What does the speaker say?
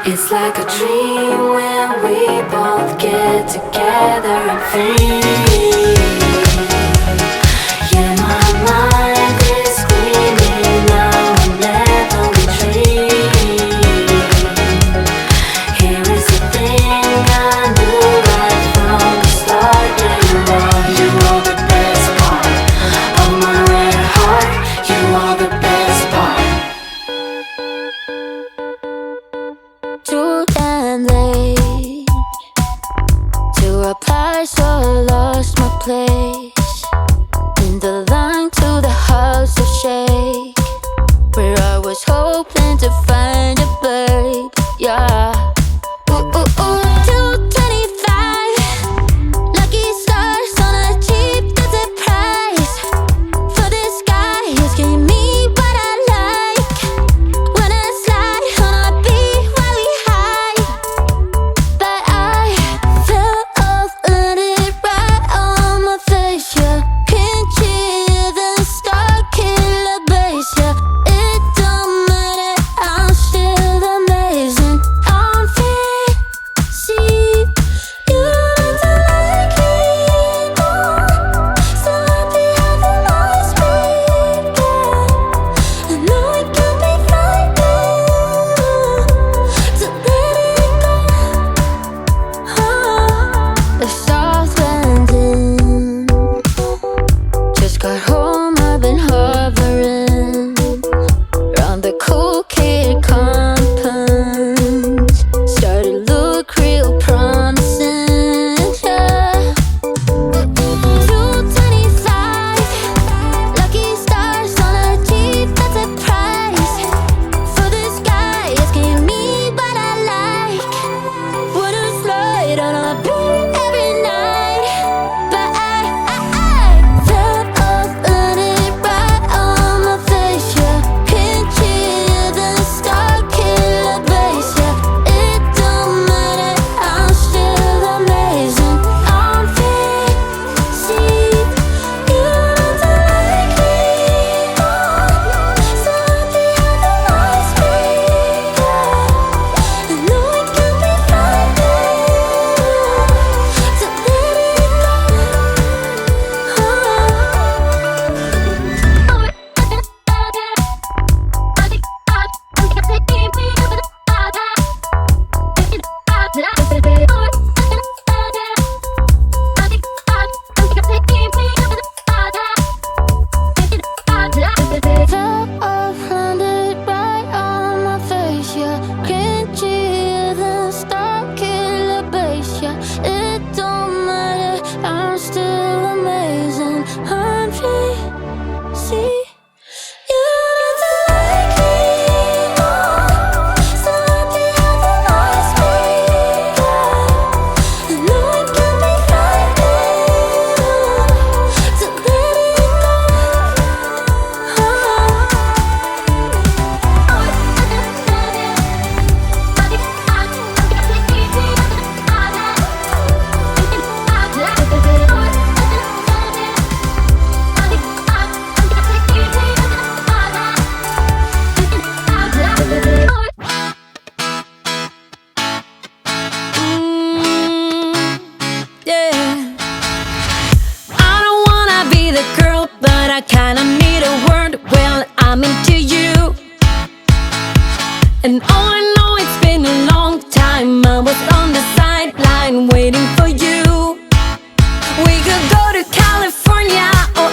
It's like a dream when we both get together and feel. Yeah, my mind is screaming now whenever we dream. Here is the thing I knew right from the start. Yeah, you are the best part of my red heart. You are the best part. Too damn late to reply, so I lost my place in the line to the house of shake, where I was hoping to find a babe. Yeah. Ooh, ooh, ooh. 225 lucky stars on a cheap visit price. For this guy, he's giving me what I like. When I slide on a beat while we high, but I fell off, let it right on my face. Yeah, can't hear the star killer bass. Yeah, it don't matter, I'm still amazing. I'm fancy, you don't like me more. So happy I feel my speed. I know it can be frightening to let it go. The soft landing. Just got home, I've been hovering around the cool kid compound. Started look real promising, yeah. 225 lucky stars on a cheap visit price. For this guy, asking me what I like. Wanna slide on a beat every night, but I fell off, let it right on my face. Yeah, can't hear the star killer bass. Yeah, it don't matter, I'm still amazing. I'm fancy, you don't like me more. So happy I feel my speed. I know it can be frightening to let it Fell off, landed right on my face. Yeah, can't hear the star killer bass. Yeah, it don't matter, I'm still amazing. I'm fancy, you don't like me more. So happy I feel my speed. I know it can be frightening to let it go. Yeah. I don't wanna be the girl, but I kinda need a word. Well, I'm into you, and all I know, it's been a long time. I was on the sideline waiting for you. We could go to California or